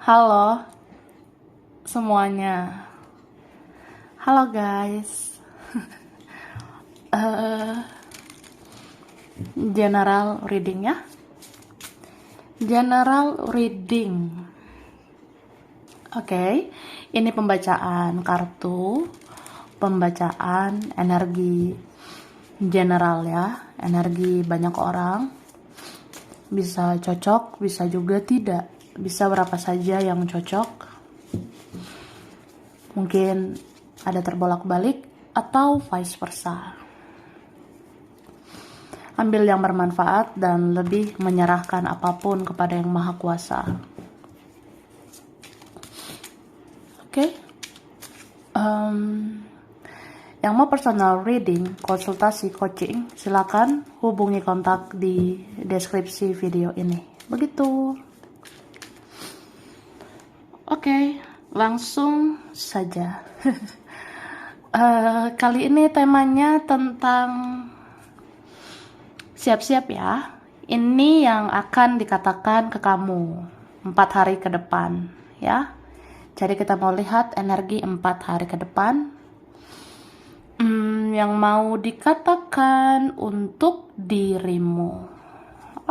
Halo semuanya. Halo guys. Eh, General reading ya. General reading. Oke, ini pembacaan kartu, pembacaan energi general ya, energi banyak orang. Bisa cocok, bisa juga tidak. Bisa berapa saja yang cocok. Mungkin ada terbolak-balik atau vice versa. Ambil yang bermanfaat dan lebih menyerahkan apapun kepada Yang Maha Kuasa. Oke. Yang mau personal reading, konsultasi, coaching, silakan hubungi kontak di deskripsi video ini. Begitu. Oke, langsung saja. Kali ini temanya tentang siap-siap ya. Ini yang akan dikatakan ke kamu 4 hari ke depan ya. Jadi kita mau lihat energi 4 hari ke depan. Yang mau dikatakan untuk dirimu.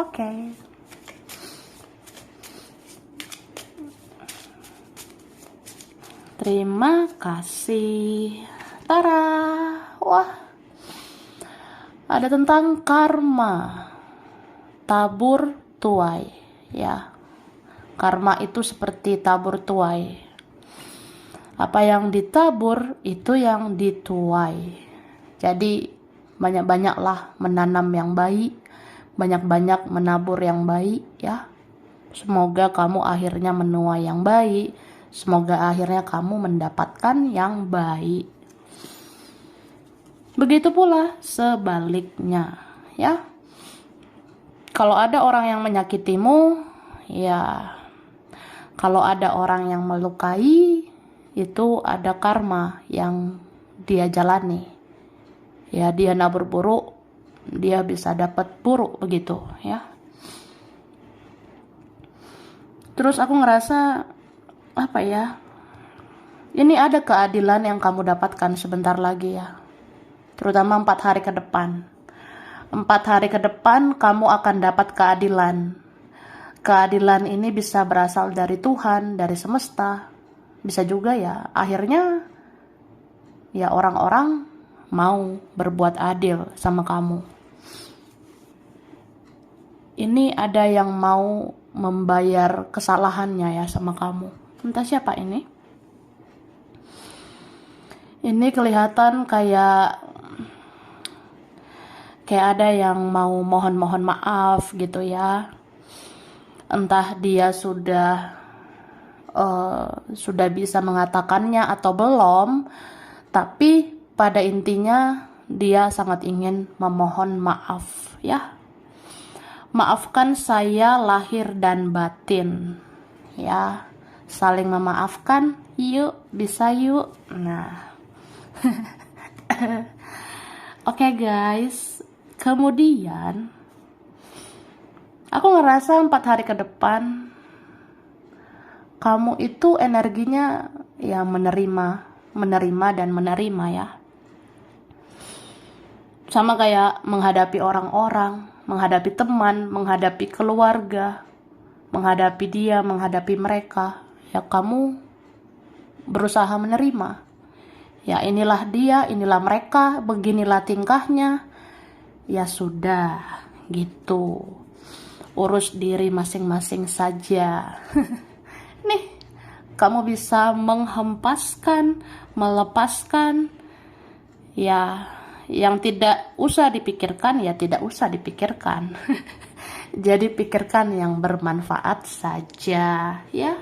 Oke. Terima kasih. Tara. Wah. Ada tentang karma. Tabur tuai ya. Karma itu seperti tabur tuai. Apa yang ditabur itu yang dituai. Jadi banyak-banyaklah menanam yang baik, banyak-banyak menabur yang baik ya. Semoga kamu akhirnya menuai yang baik. Semoga akhirnya kamu mendapatkan yang baik. Begitu pula sebaliknya ya. Kalau ada orang yang menyakitimu, ya kalau ada orang yang melukai, itu ada karma yang dia jalani. Ya, dia nabur buruk, dia bisa dapat buruk begitu ya. Terus aku ngerasa apa ya? Ini ada keadilan yang kamu dapatkan sebentar lagi ya. Terutama 4 hari ke depan. 4 hari ke depan kamu akan dapat keadilan. Keadilan ini bisa berasal dari Tuhan, dari semesta. Bisa juga ya, akhirnya ya orang-orang mau berbuat adil sama kamu. Ini ada yang mau membayar kesalahannya ya sama kamu. Entah siapa ini. Ini kelihatan kayak ada yang mau mohon-mohon maaf gitu ya. Entah dia sudah bisa mengatakannya atau belum, tapi pada intinya dia sangat ingin memohon maaf ya. Maafkan saya lahir dan batin ya. Saling memaafkan, yuk, bisa yuk. Nah. Oke guys, kemudian aku ngerasa 4 hari ke depan kamu itu energinya ya menerima dan menerima ya. Sama kayak menghadapi orang-orang, menghadapi teman, menghadapi keluarga, menghadapi dia, menghadapi mereka. Ya kamu berusaha menerima. Ya inilah dia, inilah mereka, beginilah tingkahnya. Ya sudah, gitu. Urus diri masing-masing saja. Nih, kamu bisa menghempaskan, melepaskan. Ya, yang tidak usah dipikirkan, ya tidak usah dipikirkan. Jadi pikirkan yang bermanfaat saja, ya.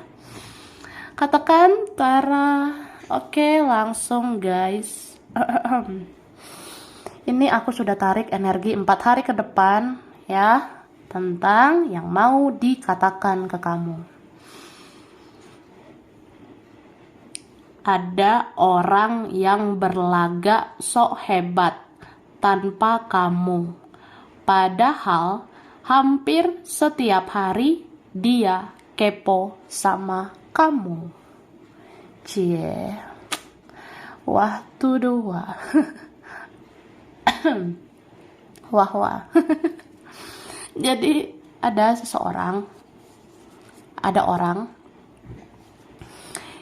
Katakan, Tara. Oke, langsung guys. Ini aku sudah tarik energi 4 hari ke depan, ya. Tentang yang mau dikatakan ke kamu. Ada orang yang berlagak sok hebat tanpa kamu. Padahal hampir setiap hari dia kepo sama kamu. Cie. Waktu dua. Wah wah. Jadi ada orang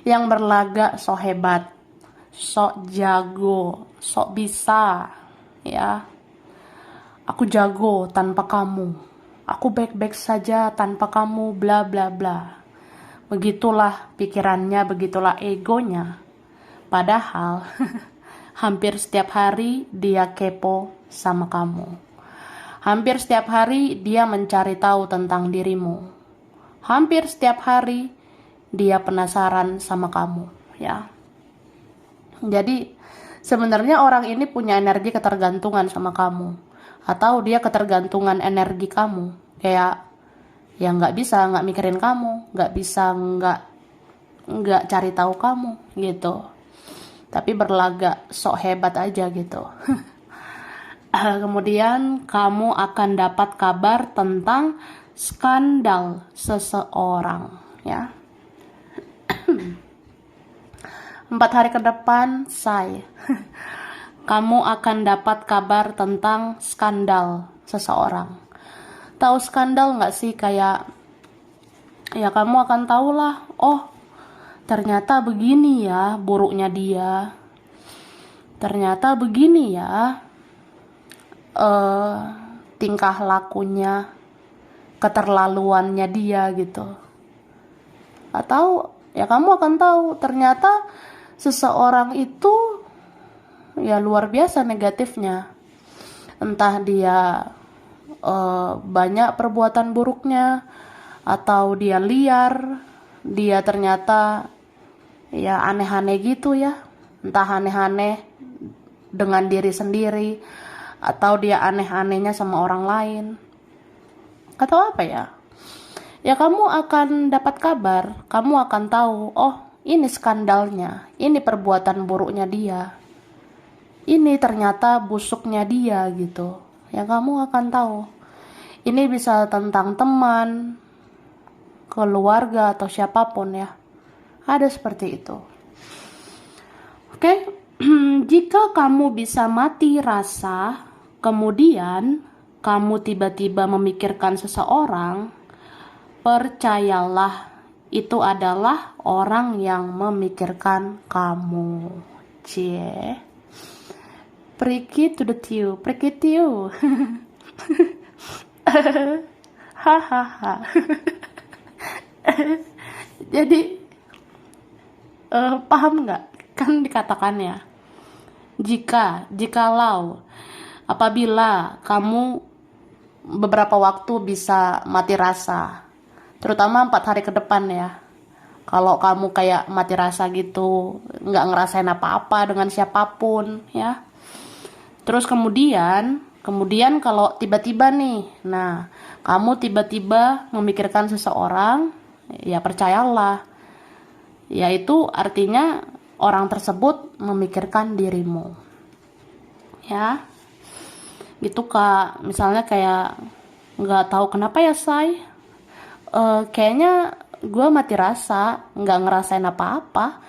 yang berlagak sok hebat, sok jago, sok bisa, ya. Aku jago tanpa kamu. Aku baik-baik saja tanpa kamu, bla bla bla. Begitulah pikirannya, begitulah egonya. Padahal hampir setiap hari dia kepo sama kamu. Hampir setiap hari dia mencari tahu tentang dirimu. Hampir setiap hari dia penasaran sama kamu, ya. Jadi sebenarnya orang ini punya energi ketergantungan sama kamu, atau dia ketergantungan energi kamu, kayak ya nggak bisa nggak mikirin kamu, nggak bisa nggak cari tahu kamu gitu, tapi berlagak sok hebat aja gitu. Kemudian kamu akan dapat kabar tentang skandal seseorang, ya. 4 hari ke depan, kamu akan dapat kabar tentang skandal seseorang. Tahu skandal nggak sih? Kayak ya kamu akan tahu lah, oh ternyata begini ya buruknya dia, ternyata begini ya tingkah lakunya, keterlaluannya dia gitu. Atau ya kamu akan tahu ternyata seseorang itu ya luar biasa negatifnya. Entah dia banyak perbuatan buruknya, atau dia liar, dia ternyata ya aneh-aneh gitu ya. Entah aneh-aneh dengan diri sendiri, atau dia aneh-anehnya sama orang lain, atau apa ya. Ya kamu akan dapat kabar, kamu akan tahu, oh ini skandalnya, ini perbuatan buruknya dia, ini ternyata busuknya dia gitu. Ya kamu akan tahu. Ini bisa tentang teman, keluarga, atau siapapun ya. Ada seperti itu. Oke. Jika kamu bisa mati rasa, kemudian kamu tiba-tiba memikirkan seseorang, percayalah itu adalah orang yang memikirkan kamu. Cie. Pricky to the tiu, pricky tiu. Hahaha. Jadi paham nggak? Kan dikatakannya jikalau apabila kamu beberapa waktu bisa mati rasa, terutama 4 hari ke depan ya. Kalau kamu kayak mati rasa gitu, nggak ngerasain apa-apa dengan siapapun ya. Terus kemudian kalau tiba-tiba nih, nah kamu tiba-tiba memikirkan seseorang, ya percayalah, yaitu artinya orang tersebut memikirkan dirimu, ya. Gitu Kak, misalnya kayak nggak tahu kenapa ya kayaknya gue mati rasa, nggak ngerasain apa-apa,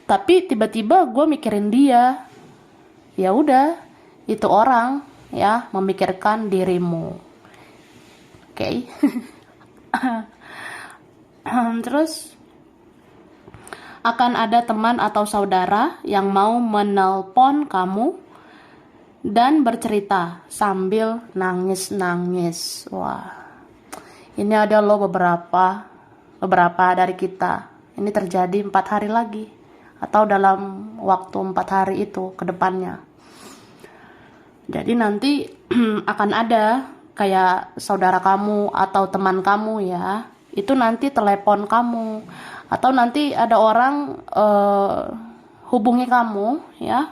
tapi tiba-tiba gue mikirin dia. Ya udah, itu orang ya memikirkan dirimu. Oke. Terus akan ada teman atau saudara yang mau menelpon kamu dan bercerita sambil nangis-nangis. Wah, ini ada loh beberapa dari kita. Ini terjadi 4 hari lagi, atau dalam waktu 4 hari itu ke depannya. Jadi nanti akan ada kayak saudara kamu atau teman kamu ya, itu nanti telepon kamu, atau nanti ada orang hubungi kamu ya,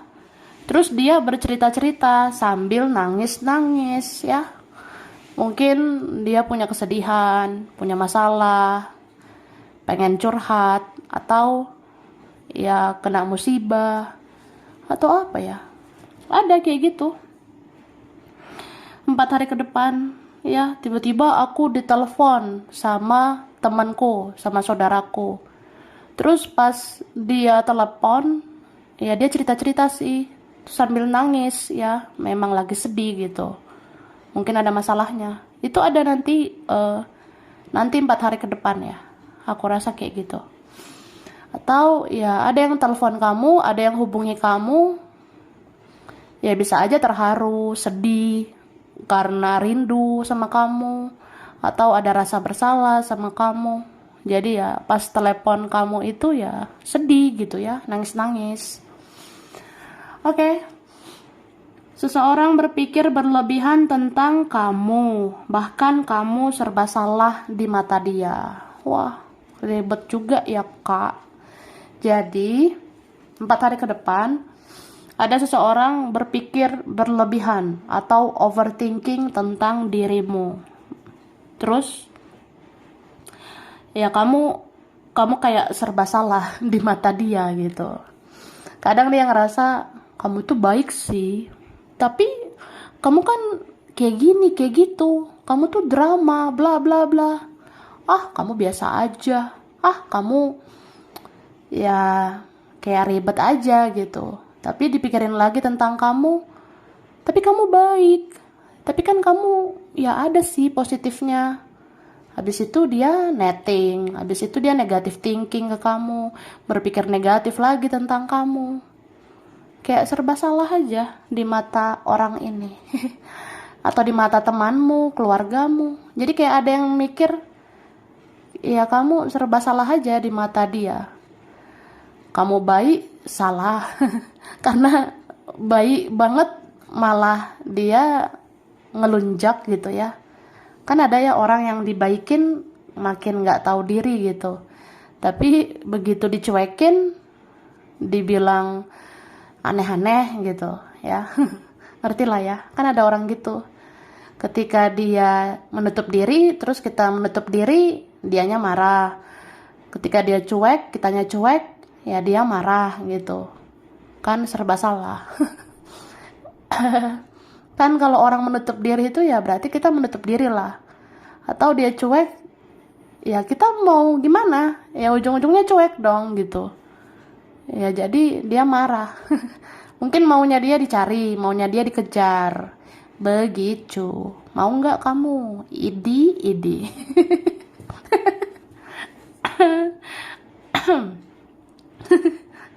terus dia bercerita-cerita sambil nangis-nangis ya. Mungkin dia punya kesedihan, punya masalah, pengen curhat, atau ya kena musibah, atau apa ya. Ada kayak gitu. 4 hari ke depan ya, tiba-tiba aku ditelepon sama temanku, sama saudaraku. Terus pas dia telepon, ya dia cerita-cerita sih sambil nangis ya, memang lagi sedih gitu. Mungkin ada masalahnya. Itu ada nanti 4 hari ke depan ya. Aku rasa kayak gitu. Atau ya ada yang telepon kamu, ada yang hubungi kamu, ya bisa aja terharu, sedih karena rindu sama kamu, atau ada rasa bersalah sama kamu. Jadi ya pas telepon kamu itu ya sedih gitu ya, nangis-nangis. Oke. Seseorang berpikir berlebihan tentang kamu, bahkan kamu serba salah di mata dia. Wah, ribet juga ya kak. Jadi 4 hari ke depan ada seseorang berpikir berlebihan atau overthinking tentang dirimu. Terus ya kamu kayak serba salah di mata dia gitu. Kadang dia ngerasa kamu tuh baik sih, tapi kamu kan kayak gini kayak gitu, kamu tuh drama bla bla bla. Ah, kamu biasa aja. Ah, kamu ya kayak ribet aja gitu. Tapi dipikirin lagi tentang kamu, tapi kamu baik. Tapi kan kamu ya ada sih positifnya. Habis itu dia netting, habis itu dia negative thinking ke kamu, berpikir negatif lagi tentang kamu. Kayak serba salah aja di mata orang ini. Atau di mata temanmu, keluargamu. Jadi kayak ada yang mikir, ya kamu serba salah aja di mata dia. Kamu baik, salah. Karena baik banget malah dia ngelunjak gitu ya. Kan ada ya orang yang dibaikin makin gak tahu diri gitu. Tapi begitu dicuekin, dibilang aneh-aneh gitu ya. Ngerti lah ya, kan ada orang gitu. Ketika dia menutup diri, terus kita menutup diri, dianya marah. Ketika dia cuek, kitanya cuek, ya dia marah gitu. Kan serba salah. Kan kalau orang menutup diri itu ya berarti kita menutup diri lah. Atau dia cuek, ya kita mau gimana? Ya ujung-ujungnya cuek dong gitu. Ya jadi dia marah. Mungkin maunya dia dicari, maunya dia dikejar. Begitu. Mau nggak kamu? Idi.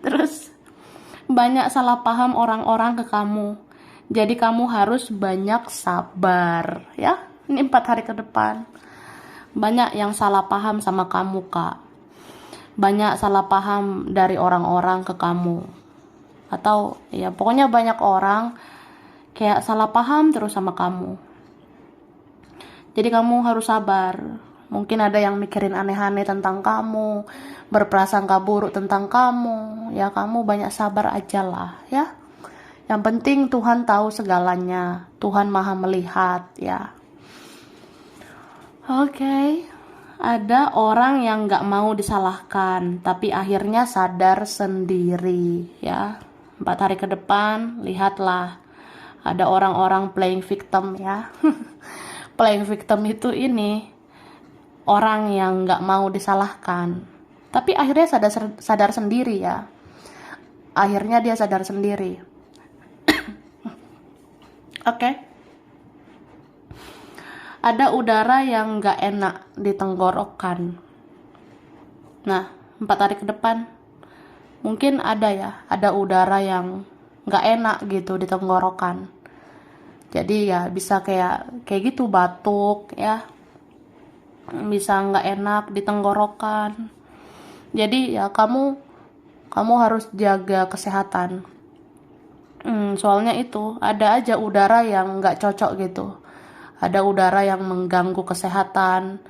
Terus banyak salah paham orang-orang ke kamu. Jadi kamu harus banyak sabar ya. Ini 4 hari ke depan. Banyak yang salah paham sama kamu kak. Banyak salah paham dari orang-orang ke kamu. Atau ya pokoknya banyak orang kayak salah paham terus sama kamu. Jadi kamu harus sabar. Mungkin ada yang mikirin aneh-aneh tentang kamu, berprasangka buruk tentang kamu. Ya kamu banyak sabar aja lah ya. Yang penting Tuhan tahu segalanya. Tuhan maha melihat ya. Oke. Ada orang yang gak mau disalahkan, tapi akhirnya sadar sendiri ya. 4 hari ke depan, lihatlah. Ada orang-orang playing victim ya. Playing victim itu ini orang yang gak mau disalahkan, tapi akhirnya sadar sendiri ya. Akhirnya dia sadar sendiri. Oke. Ada udara yang gak enak di tenggorokan. Nah, 4 hari ke depan mungkin ada udara yang gak enak gitu di tenggorokan. Jadi ya bisa kayak gitu, batuk ya, bisa gak enak di tenggorokan. Jadi ya kamu harus jaga kesehatan. Soalnya itu ada aja udara yang gak cocok gitu. Ada udara yang mengganggu kesehatan,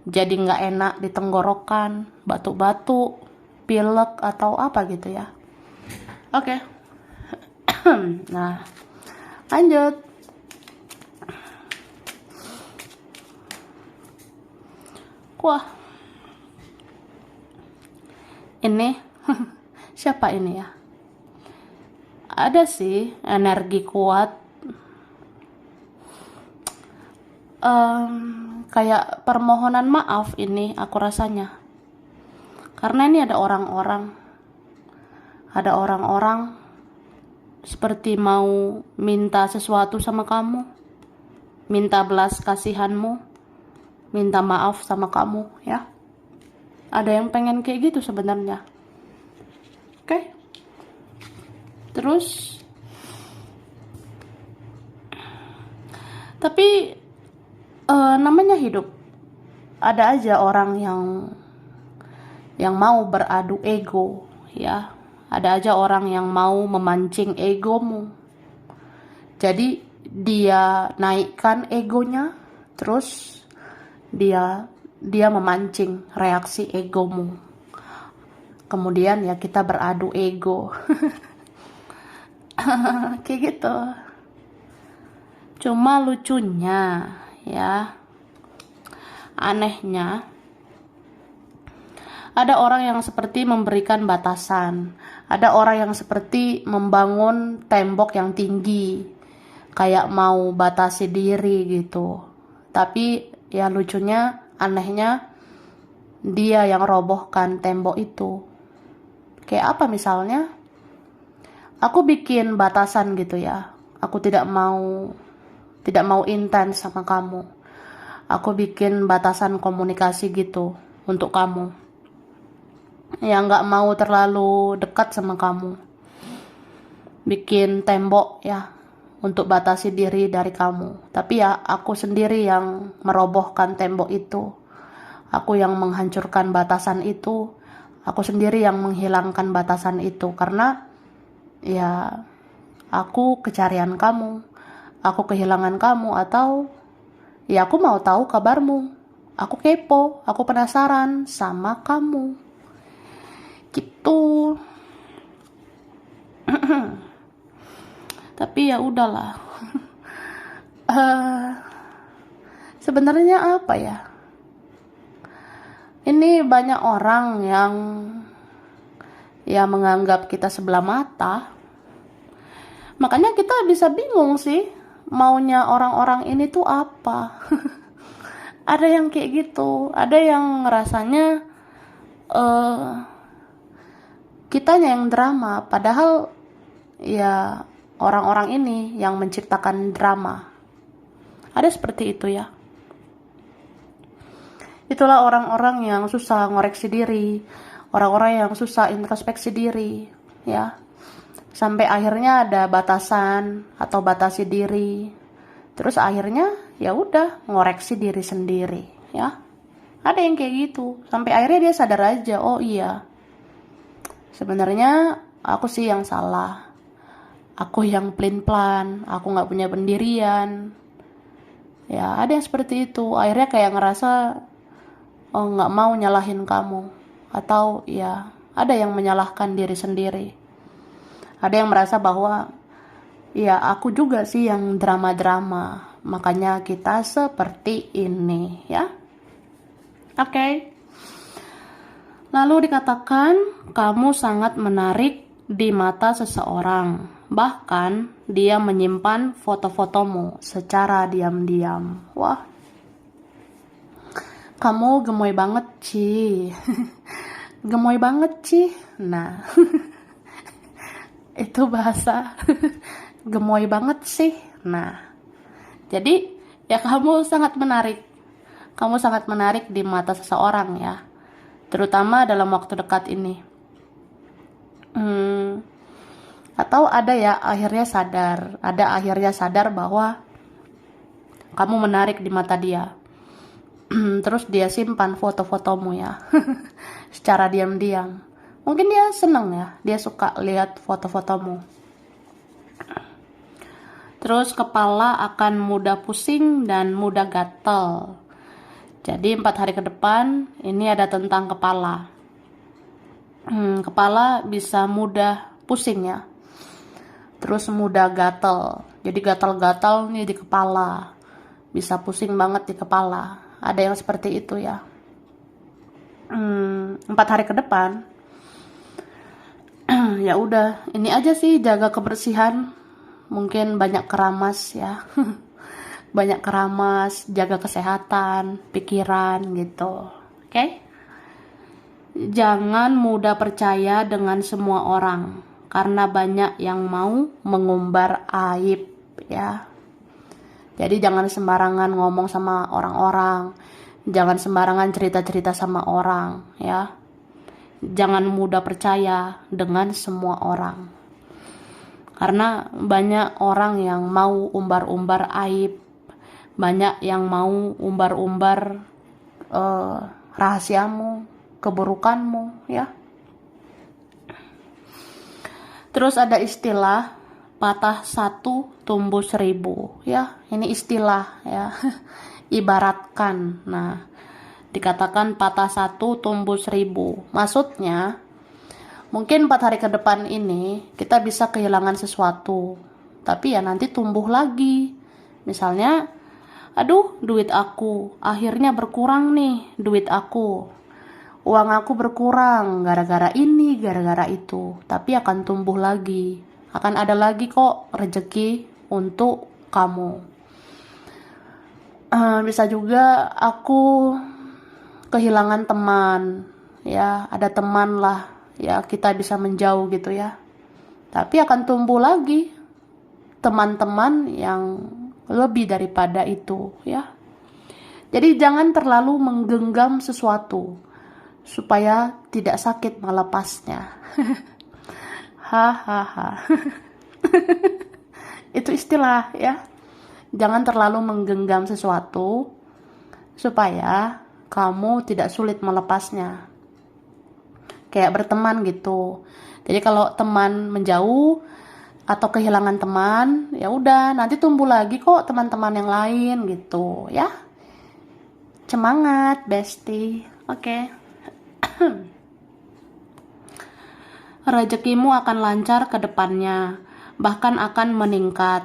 jadi nggak enak di tenggorokan, batuk-batuk, pilek atau apa gitu ya. Oke. Nah, lanjut. Wah, ini siapa ini ya? Ada sih energi kuat. Kayak permohonan maaf ini aku rasanya. Karena ini ada orang-orang seperti mau minta sesuatu sama kamu, minta belas kasihanmu, minta maaf sama kamu ya. Ada yang pengen kayak gitu sebenarnya. Oke. Terus tapi namanya hidup, ada aja orang yang mau beradu ego ya. Ada aja orang yang mau memancing egomu. Jadi dia naikkan egonya, terus dia memancing reaksi egomu. Kemudian ya kita beradu ego. Kayak gitu. Cuma lucunya ya, anehnya, ada orang yang seperti memberikan batasan. Ada orang yang seperti membangun tembok yang tinggi, kayak mau batasi diri gitu. Tapi ya lucunya, anehnya, dia yang robohkan tembok itu. Kayak apa misalnya? Aku bikin batasan gitu ya. Aku tidak mau intens sama kamu. Aku bikin batasan komunikasi gitu untuk kamu. Ya nggak mau terlalu dekat sama kamu. Bikin tembok ya untuk batasi diri dari kamu. Tapi ya aku sendiri yang merobohkan tembok itu. Aku yang menghancurkan batasan itu. Aku sendiri yang menghilangkan batasan itu. Karena ya aku kecarian kamu. Aku kehilangan kamu, atau ya aku mau tahu kabarmu. Aku kepo, aku penasaran sama kamu. Gitu. Tapi ya udahlah. Sebenarnya apa ya? Ini banyak orang yang ya menganggap kita sebelah mata. Makanya kita bisa bingung sih, maunya orang-orang ini tuh apa. Ada yang kayak gitu, ada yang rasanya kitanya yang drama, padahal ya orang-orang ini yang menciptakan drama. Ada seperti itu ya. Itulah orang-orang yang susah ngoreksi diri, orang-orang yang susah introspeksi diri ya. Sampai akhirnya ada batasan atau batasi diri. Terus akhirnya ya udah ngoreksi diri sendiri ya. Ada yang kayak gitu. Sampai akhirnya dia sadar aja, oh iya, sebenarnya aku sih yang salah. Aku yang pelin-pelan, aku nggak punya pendirian. Ya ada yang seperti itu. Akhirnya kayak ngerasa oh nggak mau nyalahin kamu. Atau ya ada yang menyalahkan diri sendiri. Ada yang merasa bahwa ya aku juga sih yang drama-drama. Makanya kita seperti ini ya. Oke. Lalu dikatakan kamu sangat menarik di mata seseorang. Bahkan dia menyimpan foto-fotomu secara diam-diam. Wah. Kamu gemoy banget, Ci. Gemoy banget, Ci. Nah. Itu bahasa gemoy banget sih. Nah, jadi ya kamu sangat menarik. Kamu sangat menarik di mata seseorang ya. Terutama dalam waktu dekat ini. Atau ada ya akhirnya sadar bahwa kamu menarik di mata dia. Terus dia simpan foto-fotomu ya. Secara diam-diam. Mungkin dia senang ya, dia suka lihat foto-fotomu. Terus kepala akan mudah pusing dan mudah gatel. Jadi 4 hari ke depan ini ada tentang kepala. Kepala bisa mudah pusing ya. Terus mudah gatel. Jadi gatal-gatal nih di kepala. Bisa pusing banget di kepala. Ada yang seperti itu ya. 4 hari ke depan. Ya udah, ini aja sih, jaga kebersihan. Mungkin banyak keramas ya. Banyak keramas, jaga kesehatan, pikiran gitu. Oke? Jangan mudah percaya dengan semua orang, karena banyak yang mau mengumbar aib ya. Jadi jangan sembarangan ngomong sama orang-orang, jangan sembarangan cerita-cerita sama orang ya. Jangan mudah percaya dengan semua orang, karena banyak orang yang mau umbar-umbar aib, banyak yang mau umbar-umbar rahasiamu, keburukanmu ya. Terus ada istilah patah satu tumbuh 1000 ya. Ini istilah ya. Ibaratkan. Nah, dikatakan patah satu tumbuh 1000. Maksudnya mungkin 4 hari ke depan ini kita bisa kehilangan sesuatu, tapi ya nanti tumbuh lagi. Misalnya, aduh, duit aku akhirnya berkurang nih, duit aku, uang aku berkurang gara-gara ini, gara-gara itu, tapi akan tumbuh lagi, akan ada lagi kok rezeki untuk kamu. Bisa juga aku kehilangan teman ya, ada teman lah ya, kita bisa menjauh gitu ya, tapi akan tumbuh lagi teman-teman yang lebih daripada itu ya. Jadi jangan terlalu menggenggam sesuatu supaya tidak sakit melepasnya. Hahaha. Itu istilah ya. Jangan terlalu menggenggam sesuatu supaya kamu tidak sulit melepasnya. Kayak berteman gitu. Jadi kalau teman menjauh atau kehilangan teman, ya udah nanti tumbuh lagi kok teman-teman yang lain gitu ya. Semangat, bestie. Oke. Rezekimu akan lancar ke depannya, bahkan akan meningkat.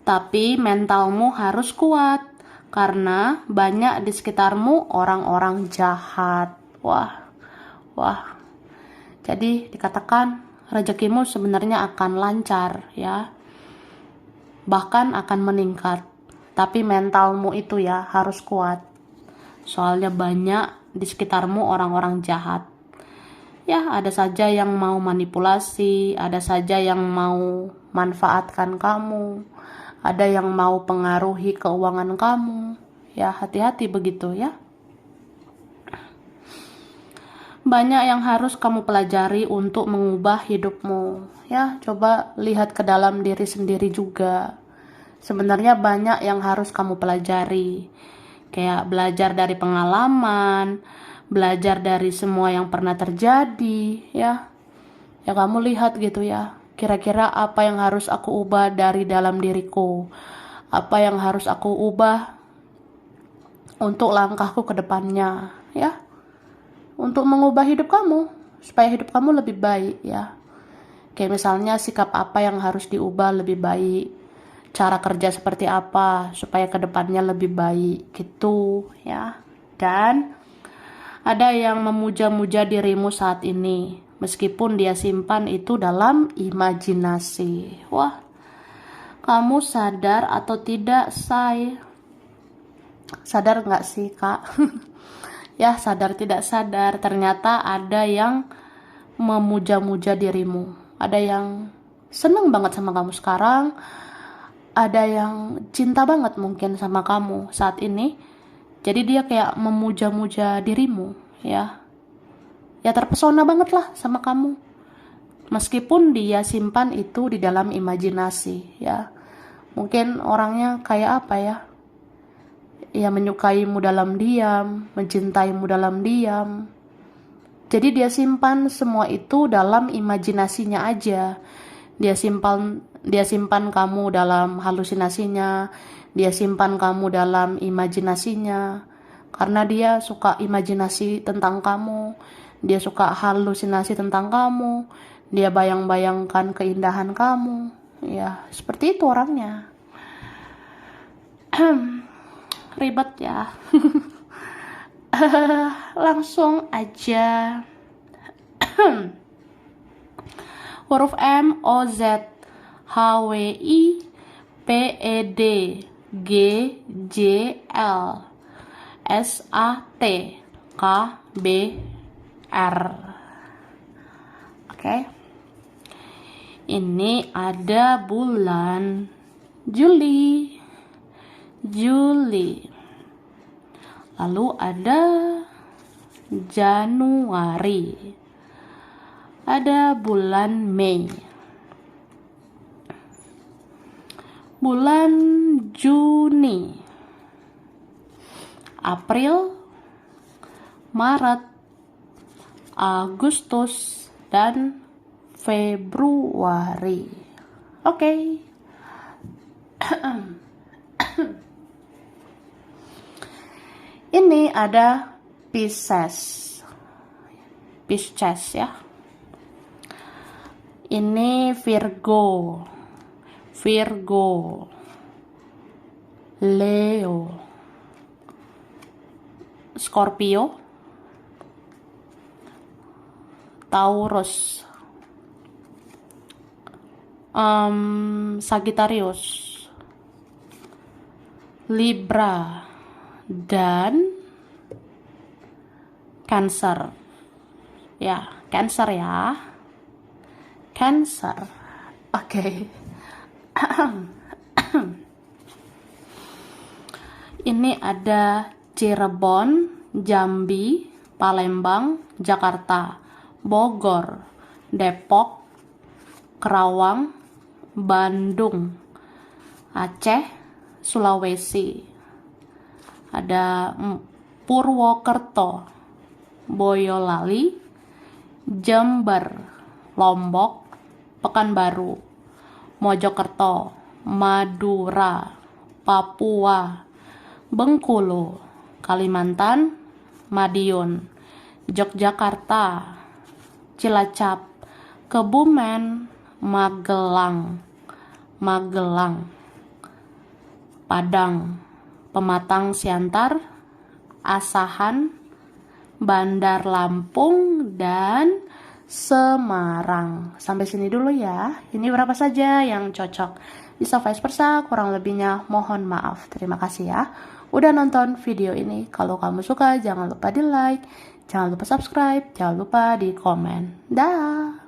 Tapi mentalmu harus kuat, karena banyak di sekitarmu orang-orang jahat. Wah. Jadi dikatakan rezekimu sebenarnya akan lancar ya. Bahkan akan meningkat. Tapi mentalmu itu ya harus kuat. Soalnya banyak di sekitarmu orang-orang jahat. Ya, ada saja yang mau manipulasi, ada saja yang mau manfaatkan kamu, ada yang mau pengaruhi keuangan kamu. Ya, hati-hati begitu ya. Banyak yang harus kamu pelajari untuk mengubah hidupmu. Ya, coba lihat ke dalam diri sendiri juga. Sebenarnya banyak yang harus kamu pelajari. Kayak belajar dari pengalaman, belajar dari semua yang pernah terjadi ya. Ya kamu lihat gitu ya, kira-kira apa yang harus aku ubah dari dalam diriku, apa yang harus aku ubah untuk langkahku ke depannya ya, untuk mengubah hidup kamu supaya hidup kamu lebih baik ya. Kayak misalnya sikap apa yang harus diubah lebih baik, cara kerja seperti apa supaya ke depannya lebih baik gitu ya. Dan ada yang memuja-muja dirimu saat ini, meskipun dia simpan itu dalam imajinasi. Wah, kamu sadar atau tidak, say? Sadar nggak sih, Kak? Ya, sadar tidak sadar, ternyata ada yang memuja-muja dirimu. Ada yang seneng banget sama kamu sekarang, ada yang cinta banget mungkin sama kamu saat ini. Jadi dia kayak memuja-muja dirimu ya. Ya terpesona banget lah sama kamu. Meskipun dia simpan itu di dalam imajinasi ya. Mungkin orangnya kayak apa ya? Ya menyukaimu dalam diam, mencintaimu dalam diam. Jadi dia simpan semua itu dalam imajinasinya aja. Dia simpan kamu dalam halusinasinya, dia simpan kamu dalam imajinasinya, karena dia suka imajinasi tentang kamu, dia suka halusinasi tentang kamu, dia bayang-bayangkan keindahan kamu, ya seperti itu orangnya. Ribet ya. Langsung aja. Huruf M, O, Z, H, W, I, P, E, D, G, J, L, S, A, T, K, B, R. Oke. Ini ada bulan Juli. Lalu ada Januari. Ada bulan Mei. Bulan Juni. April, Maret, Agustus, dan Februari. Oke. Ini ada Pisces ya. Ini Virgo, Leo, Scorpio, Taurus, Sagittarius, Libra, dan Cancer. Ya, Cancer ya. Cancer. Oke. Ini ada Cirebon, Jambi, Palembang, Jakarta, Bogor, Depok, Kerawang, Bandung, Aceh, Sulawesi. Ada Purwokerto, Boyolali, Jember, Lombok, Pekanbaru, Mojokerto, Madura, Papua, Bengkulu, Kalimantan, Madiun, Yogyakarta, Cilacap, Kebumen, Magelang, Padang, Pematang Siantar, Asahan, Bandar Lampung, dan Semarang. Sampai sini dulu ya. Ini berapa saja yang cocok. Bisa vice versa, kurang lebihnya mohon maaf. Terima kasih ya udah nonton video ini. Kalau kamu suka jangan lupa di like, jangan lupa subscribe, jangan lupa di komen. Dah.